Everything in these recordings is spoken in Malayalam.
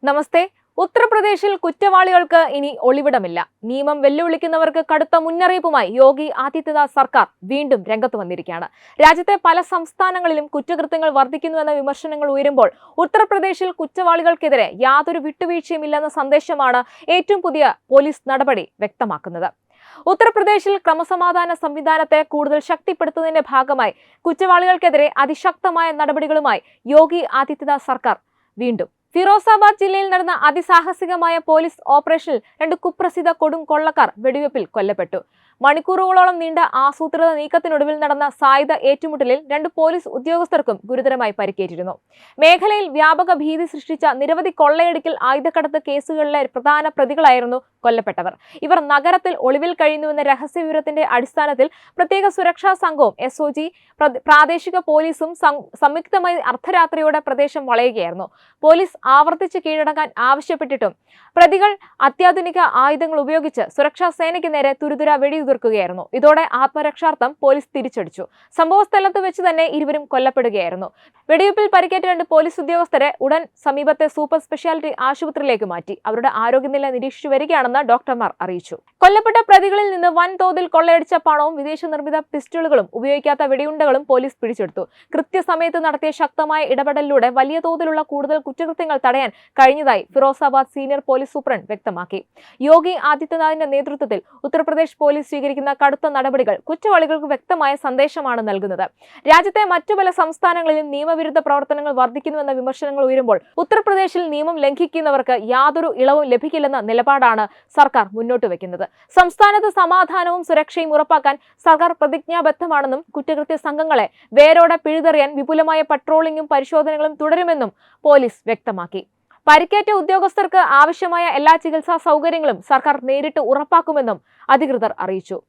നമസ്തേ. ഉത്തർപ്രദേശിൽ കുറ്റവാളികൾക്ക് ഇനി ഒളിവിടമില്ല. നിയമം വെല്ലുവിളിക്കുന്നവർക്ക് കടുത്ത മുന്നറിയിപ്പുമായി യോഗി ആദിത്യനാഥ് സർക്കാർ വീണ്ടും രംഗത്ത് വന്നിരിക്കുകയാണ്. രാജ്യത്തെ പല സംസ്ഥാനങ്ങളിലും കുറ്റകൃത്യങ്ങൾ വർദ്ധിക്കുന്നുവെന്ന വിമർശനങ്ങൾ ഉയരുമ്പോൾ ഉത്തർപ്രദേശിൽ കുറ്റവാളികൾക്കെതിരെ യാതൊരു വിട്ടുവീഴ്ചയുമില്ലെന്ന സന്ദേശമാണ് ഏറ്റവും പുതിയ പോലീസ് നടപടി വ്യക്തമാക്കുന്നത്. ഉത്തർപ്രദേശിൽ ക്രമസമാധാന സംവിധാനത്തെ കൂടുതൽ ശക്തിപ്പെടുത്തുന്നതിന്റെ ഭാഗമായി കുറ്റവാളികൾക്കെതിരെ അതിശക്തമായ നടപടികളുമായി യോഗി ആദിത്യനാഥ് സർക്കാർ വീണ്ടും. ഫിറോസാബാദ് ജില്ലയിൽ നടന്ന അതിസാഹസികമായ പോലീസ് ഓപ്പറേഷനിൽ 2 കുപ്രസിദ്ധ കൊടും കൊള്ളക്കാർ വെടിവെപ്പിൽ കൊല്ലപ്പെട്ടു. മണിക്കൂറുകളോളം നീണ്ട ആസൂത്രിത നീക്കത്തിനൊടുവിൽ നടന്ന സായുധ ഏറ്റുമുട്ടലിൽ 2 പോലീസ് ഉദ്യോഗസ്ഥർക്കും ഗുരുതരമായി പരിക്കേറ്റിരുന്നു. മേഖലയിൽ വ്യാപക ഭീതി സൃഷ്ടിച്ച നിരവധി കൊള്ളയടിക്കൽ, ആയുധക്കടത്ത് കേസുകളിലെ പ്രധാന പ്രതികളായിരുന്നു കൊല്ലപ്പെട്ടവർ. ഇവർ നഗരത്തിൽ ഒളിവിൽ കഴിയുന്നുവെന്ന രഹസ്യവിവരത്തിന്റെ അടിസ്ഥാനത്തിൽ പ്രത്യേക സുരക്ഷാ സംഘവും SOG, പ്രാദേശിക പോലീസും സംയുക്തമായി അർദ്ധരാത്രിയോടെ പ്രദേശം വളയുകയായിരുന്നു. പോലീസ് ആവർത്തിച്ച് കീഴടങ്ങാൻ ആവശ്യപ്പെട്ടിട്ടും പ്രതികൾ അത്യാധുനിക ആയുധങ്ങൾ ഉപയോഗിച്ച് സുരക്ഷാ സേനയ്ക്ക് നേരെ തുരുതുര വെടിയുതിർക്കുകയായിരുന്നു. ഇതോടെ ആത്മരക്ഷാർത്ഥം പോലീസ് തിരിച്ചടിച്ചു. സംഭവസ്ഥലത്ത് വെച്ച് തന്നെ ഇരുവരും കൊല്ലപ്പെടുകയായിരുന്നു. വെടിവെപ്പിൽ പരിക്കേറ്റ 2 പോലീസ് ഉദ്യോഗസ്ഥരെ ഉടൻ സമീപത്തെ സൂപ്പർ സ്പെഷ്യാലിറ്റി ആശുപത്രിയിലേക്ക് മാറ്റി. അവരുടെ ആരോഗ്യനില നിരീക്ഷിച്ചു വരികയാണെന്ന് ഡോക്ടർമാർ അറിയിച്ചു. കൊല്ലപ്പെട്ട പ്രതികളിൽ നിന്ന് വൻതോതിൽ കൊള്ളയടിച്ച പണവും വിദേശ നിർമ്മിത പിസ്റ്റളുകളും ഉപയോഗിക്കാത്ത വെടിയുണ്ടകളും പോലീസ് പിടിച്ചെടുത്തു. കൃത്യസമയത്ത് നടത്തിയ ശക്തമായ ഇടപെടലിലൂടെ വലിയ തോതിലുള്ള കൂടുതൽ കുറ്റകൃത്യങ്ങൾ തടയാൻ കഴിഞ്ഞതായി ഫിറോസാബാദ് സീനിയർ പോലീസ് സൂപ്രണ്ട് വ്യക്തമാക്കി. യോഗി ആദിത്യനാഥിന്റെ നേതൃത്വത്തിൽ ഉത്തർപ്രദേശ് പോലീസ് സ്വീകരിക്കുന്ന കടുത്ത നടപടികൾ കുറ്റവാളികൾക്ക് വ്യക്തമായ സന്ദേശമാണ് നൽകുന്നത്. രാജ്യത്തെ മറ്റു പല സംസ്ഥാനങ്ങളിലും നിയമവിരുദ്ധ പ്രവർത്തനങ്ങൾ വർദ്ധിക്കുന്നുവെന്ന വിമർശനങ്ങൾ ഉയരുമ്പോൾ ഉത്തർപ്രദേശിൽ നിയമം ലംഘിക്കുന്നവർക്ക് യാതൊരു ഇളവും ലഭിക്കില്ലെന്ന നിലപാടാണ് സർക്കാർ മുന്നോട്ട് വെക്കുന്നത്. സംസ്ഥാനത്ത് സമാധാനവും സുരക്ഷയും ഉറപ്പാക്കാൻ സർക്കാർ പ്രതിജ്ഞാബദ്ധമാണെന്നും കുറ്റകൃത്യ സംഘങ്ങളെ വേരോടെ പിഴുതെറിയാൻ വിപുലമായ പട്രോളിംഗും പരിശോധനകളും തുടരുമെന്നും പോലീസ് വ്യക്തമാക്കി. പരിക്കേറ്റ ഉദ്യോഗസ്ഥർക്ക് ആവശ്യമായ എല്ലാ ചികിത്സാ സൗകര്യങ്ങളും സർക്കാർ നേരിട്ട് ഉറപ്പാക്കുമെന്നും അധികൃതർ അറിയിച്ചു.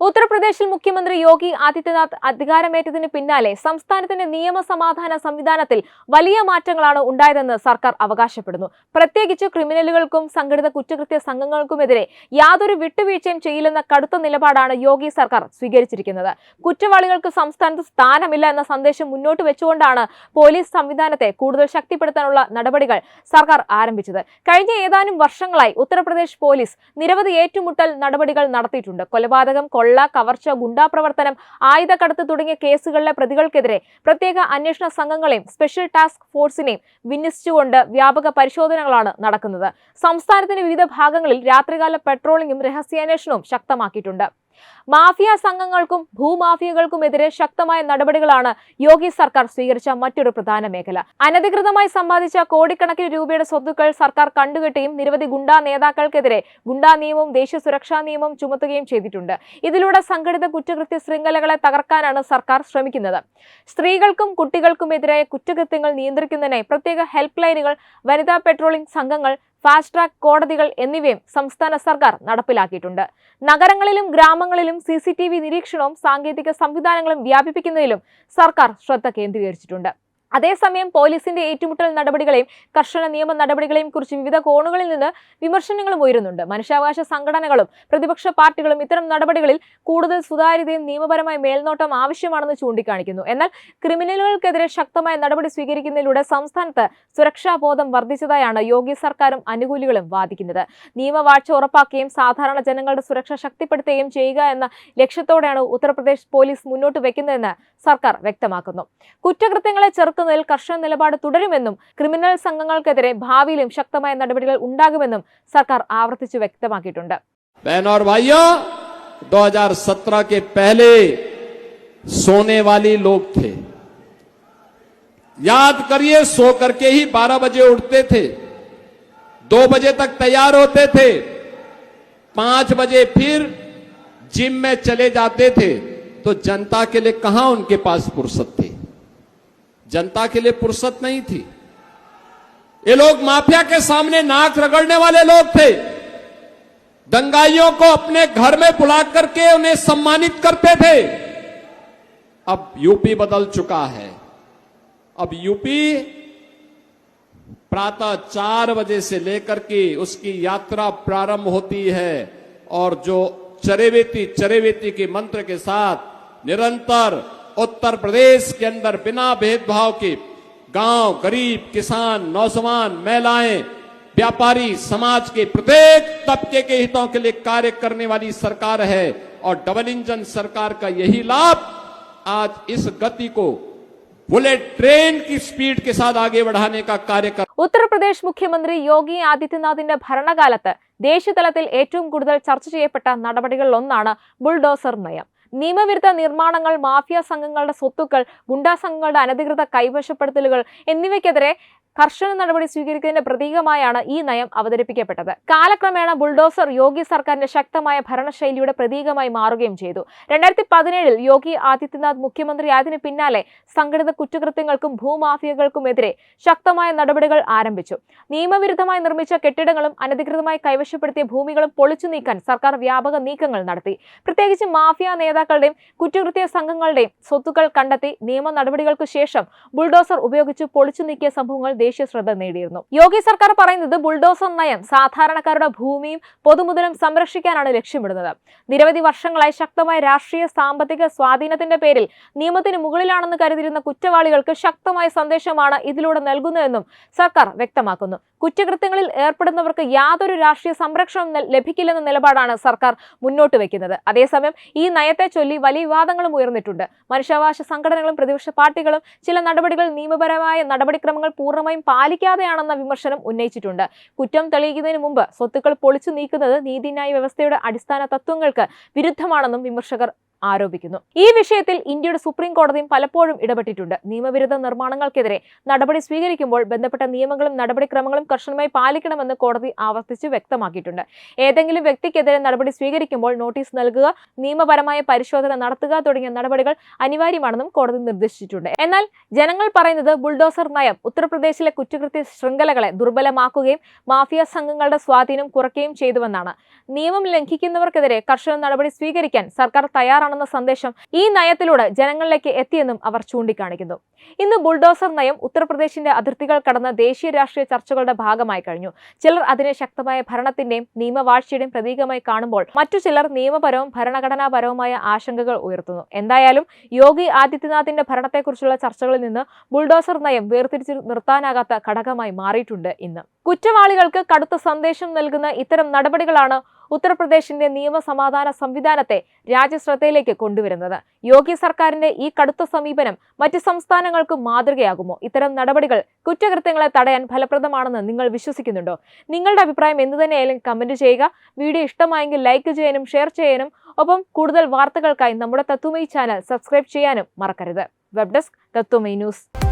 ഉത്തർപ്രദേശിൽ മുഖ്യമന്ത്രി യോഗി ആദിത്യനാഥ് അധികാരമേറ്റതിന് പിന്നാലെ സംസ്ഥാനത്തിന്റെ നിയമസമാധാന സംവിധാനത്തിൽ വലിയ മാറ്റങ്ങളാണ് ഉണ്ടായതെന്ന് സർക്കാർ അവകാശപ്പെടുന്നു. പ്രത്യേകിച്ച് ക്രിമിനലുകൾക്കും സംഘടിത കുറ്റകൃത്യ സംഘങ്ങൾക്കുമെതിരെ യാതൊരു വിട്ടുവീഴ്ചയും ചെയ്യില്ലെന്ന കടുത്ത നിലപാടാണ് യോഗി സർക്കാർ സ്വീകരിച്ചിരിക്കുന്നത്. കുറ്റവാളികൾക്ക് സംസ്ഥാനത്ത് സ്ഥാനമില്ല എന്ന സന്ദേശം മുന്നോട്ട് വെച്ചുകൊണ്ടാണ് പോലീസ് സംവിധാനത്തെ കൂടുതൽ ശക്തിപ്പെടുത്താനുള്ള നടപടികൾ സർക്കാർ ആരംഭിച്ചത്. കഴിഞ്ഞ ഏതാനും വർഷങ്ങളായി ഉത്തർപ്രദേശ് പോലീസ് നിരവധി ഏറ്റുമുട്ടൽ നടപടികൾ നടത്തിയിട്ടുണ്ട്. കൊലപാതകം, കൊള്ള, കവർച്ച, ഗുണ്ടാപ്രവർത്തനം, ആയുധക്കടത്ത് തുടങ്ങിയ കേസുകളിലെ പ്രതികൾക്കെതിരെ പ്രത്യേക അന്വേഷണ സംഘങ്ങളെയും സ്പെഷ്യൽ ടാസ്ക് ഫോഴ്സിനെയും വിന്യസിച്ചുകൊണ്ട് വ്യാപക പരിശോധനകളാണ് നടക്കുന്നത്. സംസ്ഥാനത്തിന്റെ വിവിധ ഭാഗങ്ങളിൽ രാത്രികാല പെട്രോളിംഗും രഹസ്യാന്വേഷണവും ശക്തമാക്കിയിട്ടുണ്ട്. മാഫിയ സംഘങ്ങൾക്കും ഭൂമാഫിയകൾക്കുമെതിരെ ശക്തമായ നടപടികളാണ് യോഗി സർക്കാർ സ്വീകരിച്ച മറ്റൊരു പ്രധാന മേഖല. അനധികൃതമായി സമ്പാദിച്ച കോടിക്കണക്കിന് രൂപയുടെ സ്വത്തുക്കൾ സർക്കാർ കണ്ടുകെട്ടുകയും നിരവധി ഗുണ്ടാ നേതാക്കൾക്കെതിരെ ഗുണ്ടാ നിയമവും ദേശീയ സുരക്ഷാ നിയമവും ചുമത്തുകയും ചെയ്തിട്ടുണ്ട്. ഇതിലൂടെ സംഘടിത കുറ്റകൃത്യ ശൃംഖലകളെ തകർക്കാനാണ് സർക്കാർ ശ്രമിക്കുന്നത്. സ്ത്രീകൾക്കും കുട്ടികൾക്കുമെതിരായ കുറ്റകൃത്യങ്ങൾ നിയന്ത്രിക്കുന്നതിനായി പ്രത്യേക ഹെൽപ്പ് ലൈനുകൾ, വനിതാ പെട്രോളിംഗ് സംഘങ്ങൾ, ഫാസ്റ്റ് ട്രാക്ക് കോടതികൾ എന്നിവയും സംസ്ഥാന സർക്കാർ നടപ്പിലാക്കിയിട്ടുണ്ട്. നഗരങ്ങളിലും ഗ്രാമങ്ങളിലും CCTV നിരീക്ഷണവും സാങ്കേതിക സംവിധാനങ്ങളും വ്യാപിപ്പിക്കുന്നതിലും സർക്കാർ ശ്രദ്ധ കേന്ദ്രീകരിച്ചിട്ടുണ്ട്. അതേസമയം പോലീസിന്റെ ഏറ്റുമുട്ടൽ നടപടികളെയും കർശന നിയമ നടപടികളെയും കുറിച്ച് വിവിധ കോണുകളിൽ നിന്ന് വിമർശനങ്ങളും ഉയരുന്നുണ്ട്. മനുഷ്യാവകാശ സംഘടനകളും പ്രതിപക്ഷ പാർട്ടികളും ഇത്തരം നടപടികളിൽ കൂടുതൽ സുതാര്യതയും നിയമപരമായ മേൽനോട്ടം ആവശ്യമാണെന്ന് ചൂണ്ടിക്കാണിക്കുന്നു. എന്നാൽ ക്രിമിനലുകൾക്കെതിരെ ശക്തമായ നടപടി സ്വീകരിക്കുന്നതിലൂടെ സംസ്ഥാനത്ത് സുരക്ഷാ ബോധം വർദ്ധിച്ചതായാണ് യോഗി സർക്കാരും അനുകൂലികളും വാദിക്കുന്നത്. നിയമവാഴ്ച ഉറപ്പാക്കുകയും സാധാരണ ജനങ്ങളുടെ സുരക്ഷ ശക്തിപ്പെടുത്തുകയും ചെയ്യുക എന്ന ലക്ഷ്യത്തോടെയാണ് ഉത്തർപ്രദേശ് പോലീസ് മുന്നോട്ട് വെക്കുന്നതെന്ന് സർക്കാർ വ്യക്തമാക്കുന്നു. കുറ്റകൃത്യങ്ങളെ ചെറുക്കുന്നതിൽ കർശന നിലപാട് തുടരുമെന്നും ക്രിമിനൽ സംഘങ്ങൾക്കെതിരെ ഭാവിയിലും ശക്തമായ നടപടികൾ ഉണ്ടാകുമെന്നും സർക്കാർ ആവർത്തിച്ചു വ്യക്തമാക്കിയിട്ടുണ്ട്. बहनों और भाइयों, 2017 के पहले सोने वाले लोग थे. याद करिए, सो करके ही 12 बजे उठते थे, 2 बजे तक तैयार होते थे, 5 बजे फिर जिम में चले जाते थे. तो जनता के लिए कहां उनके पास फुर्सत थी? जनता के लिए फुर्सत नहीं थी. ये लोग माफिया के सामने नाक रगड़ने वाले लोग थे. दंगाइयों को अपने घर में बुला करके उन्हें सम्मानित करते थे. अब यूपी बदल चुका है. अब यूपी प्रातः 4 बजे से लेकर के उसकी यात्रा प्रारंभ होती है और जो चरेवेती के मंत्र के साथ निरंतर उत्तर प्रदेश के अंदर बिना भेदभाव के गांव, गरीब, किसान, नौजवान, महिलाएं, व्यापारी समाज के प्रत्येक तबके के हितों के लिए कार्य करने वाली सरकार है और डबल इंजन सरकार का यही लाभ आज इस गति को बुलेट ट्रेन की स्पीड के साथ आगे बढ़ाने का कार्य कर ഉത്തർപ്രദേശ് മുഖ്യമന്ത്രി യോഗി ആദിത്യനാഥിന്റെ ഭരണകാലത്ത് ദേശീയതലത്തിൽ ഏറ്റവും കൂടുതൽ ചർച്ച ചെയ്യപ്പെട്ട നടപടികളിലൊന്നാണ് ബുൾഡോസർ നയം. നിയമവിരുദ്ധ നിർമ്മാണങ്ങൾ, മാഫിയ സംഘങ്ങളുടെ സ്വത്തുക്കൾ, ഗുണ്ടാ സംഘങ്ങളുടെ അനധികൃത കൈവശപ്പെടുത്തലുകൾ എന്നിവയ്ക്കെതിരെ കർശന നടപടി സ്വീകരിക്കുന്നതിന്റെ പ്രതീകമായാണ് ഈ നയം അവതരിപ്പിക്കപ്പെട്ടത്. കാലക്രമേണ ബുൾഡോസർ യോഗി സർക്കാരിന്റെ ശക്തമായ ഭരണശൈലിയുടെ പ്രതീകമായി മാറുകയും ചെയ്തു. 2017 യോഗി ആദിത്യനാഥ് മുഖ്യമന്ത്രിയായതിനു പിന്നാലെ സംഘടിത കുറ്റകൃത്യങ്ങൾക്കും ഭൂമാഫിയകൾക്കുമെതിരെ ശക്തമായ നടപടികൾ ആരംഭിച്ചു. നിയമവിരുദ്ധമായി നിർമ്മിച്ച കെട്ടിടങ്ങളും അനധികൃതമായി കൈവശപ്പെടുത്തിയ ഭൂമികളും പൊളിച്ചു നീക്കാൻ സർക്കാർ വ്യാപക നീക്കങ്ങൾ നടത്തി. പ്രത്യേകിച്ച് മാഫിയ നേതാക്കളുടെയും കുറ്റകൃത്യ സംഘങ്ങളുടെയും സ്വത്തുക്കൾ കണ്ടെത്തി നിയമ നടപടികൾക്ക് ശേഷം ബുൾഡോസർ ഉപയോഗിച്ച് പൊളിച്ചു നീക്കിയ സംഭവങ്ങൾ ദേശീയ ശ്രദ്ധ നേടിയിരുന്നു. യോഗി സർക്കാർ പറയുന്നത് ബുൾഡോസർ നയം സാധാരണക്കാരുടെ ഭൂമിയും പൊതുമുതലും സംരക്ഷിക്കാനാണ് ലക്ഷ്യമിടുന്നത്. നിരവധി വർഷങ്ങളായി ശക്തമായ രാഷ്ട്രീയ സാമ്പത്തിക സ്വാധീനത്തിന്റെ പേരിൽ നിയമത്തിന് മുകളിലാണെന്ന് കരുതിയിരുന്ന കുറ്റവാളികൾക്ക് ശക്തമായ സന്ദേശമാണ് ഇതിലൂടെ നൽകുന്നതെന്നും സർക്കാർ വ്യക്തമാക്കുന്നു. കുറ്റകൃത്യങ്ങളിൽ ഏർപ്പെടുന്നവർക്ക് യാതൊരു രാഷ്ട്രീയ സംരക്ഷണവും ലഭിക്കില്ലെന്ന നിലപാടാണ് സർക്കാർ മുന്നോട്ട് വയ്ക്കുന്നത്. അതേസമയം ഈ നയത്തെ ചൊല്ലി വലിയ വിവാദങ്ങളും ഉയർന്നിട്ടുണ്ട്. മനുഷ്യാവകാശ സംഘടനകളും പ്രതിപക്ഷ പാർട്ടികളും ചില നടപടികൾ നിയമപരമായ നടപടിക്രമങ്ങൾ പൂർണ്ണമായും പാലിക്കാതെയാണെന്ന വിമർശനം ഉന്നയിച്ചിട്ടുണ്ട്. കുറ്റം തെളിയിക്കുന്നതിന് മുമ്പ് സ്വത്തുക്കൾ പൊളിച്ചു നീക്കുന്നത് നീതിന്യായ വ്യവസ്ഥയുടെ അടിസ്ഥാന തത്വങ്ങൾക്ക് വിരുദ്ധമാണെന്നും വിമർശകർ ആരോപിക്കുന്നു. ഈ വിഷയത്തിൽ ഇന്ത്യയുടെ സുപ്രീം കോടതിയും പലപ്പോഴും ഇടപെട്ടിട്ടുണ്ട്. നിയമവിരുദ്ധ നിർമ്മാണങ്ങൾക്കെതിരെ നടപടി സ്വീകരിക്കുമ്പോൾ ബന്ധപ്പെട്ട നിയമങ്ങളും നടപടിക്രമങ്ങളും കർശനമായി പാലിക്കണമെന്ന് കോടതി ആവർത്തിച്ച് വ്യക്തമാക്കിയിട്ടുണ്ട്. ഏതെങ്കിലും വ്യക്തിക്കെതിരെ നടപടി സ്വീകരിക്കുമ്പോൾ നോട്ടീസ് നൽകുക, നിയമപരമായ പരിശോധന നടത്തുക തുടങ്ങിയ നടപടികൾ അനിവാര്യമാണെന്നും കോടതി നിർദ്ദേശിച്ചിട്ടുണ്ട്. എന്നാൽ ജനങ്ങൾ പറയുന്നത് ബുൾഡോസർ നയം ഉത്തർപ്രദേശിലെ കുറ്റകൃത്യ ശൃംഖലകളെ ദുർബലമാക്കുകയും മാഫിയ സംഘങ്ങളുടെ സ്വാധീനം കുറയ്ക്കുകയും ചെയ്തുവെന്നാണ്. നിയമം ലംഘിക്കുന്നവർക്കെതിരെ കർശന നടപടി സ്വീകരിക്കാൻ സർക്കാർ തയ്യാറാണെന്ന സന്ദേശം ഈ നയത്തിലൂടെ ജനങ്ങളിലേക്ക് എത്തിയെന്നും അവർ ചൂണ്ടിക്കാണിക്കുന്നു. ഇന്ന് ബുൾഡോസർ നയം ഉത്തർപ്രദേശിന്റെ അതിർത്തികൾ കടന്ന ദേശീയ രാഷ്ട്രീയ ചർച്ചകളുടെ ഭാഗമായി കഴിഞ്ഞു. ചിലർ അതിനെ ശക്തമായ ഭരണത്തിന്റെയും നിയമവാഴ്ചയുടെയും പ്രതീകമായി കാണുമ്പോൾ മറ്റു ചിലർ നിയമപരവും ഭരണഘടനാപരവുമായ ആശങ്കകൾ ഉയർത്തുന്നു. എന്തായാലും യോഗി ആദിത്യനാഥിന്റെ ഭരണത്തെക്കുറിച്ചുള്ള ചർച്ചകളിൽ നിന്ന് ബുൾഡോസർ നയം വേർതിരിച്ച് നിർത്താനാകാത്ത ഘടകമായി മാറിയിട്ടുണ്ട്. ഇന്ന് കുറ്റവാളികൾക്ക് കടുത്ത സന്ദേശം നൽകുന്ന ഇത്തരം നടപടികളാണ് ഉത്തർപ്രദേശിന്റെ നിയമസമാധാന സംവിധാനത്തെ രാജ്യശ്രദ്ധയിലേക്ക് കൊണ്ടുവരുന്നത്. യോഗി സർക്കാരിന്റെ ഈ കടുത്ത സമീപനം മറ്റ് സംസ്ഥാനങ്ങൾക്ക് മാതൃകയാകുമോ? ഇത്തരം നടപടികൾ കുറ്റകൃത്യങ്ങളെ തടയാൻ ഫലപ്രദമാണെന്ന് നിങ്ങൾ വിശ്വസിക്കുന്നുണ്ടോ? നിങ്ങളുടെ അഭിപ്രായം എന്തു തന്നെയായാലും കമന്റ് ചെയ്യുക. വീഡിയോ ഇഷ്ടമായെങ്കിൽ ലൈക്ക് ചെയ്യാനും ഷെയർ ചെയ്യാനും ഒപ്പം കൂടുതൽ വാർത്തകൾക്കായി നമ്മുടെ തത്വമയി ചാനൽ സബ്സ്ക്രൈബ് ചെയ്യാനും മറക്കരുത്. Web desk Tatwamayi news.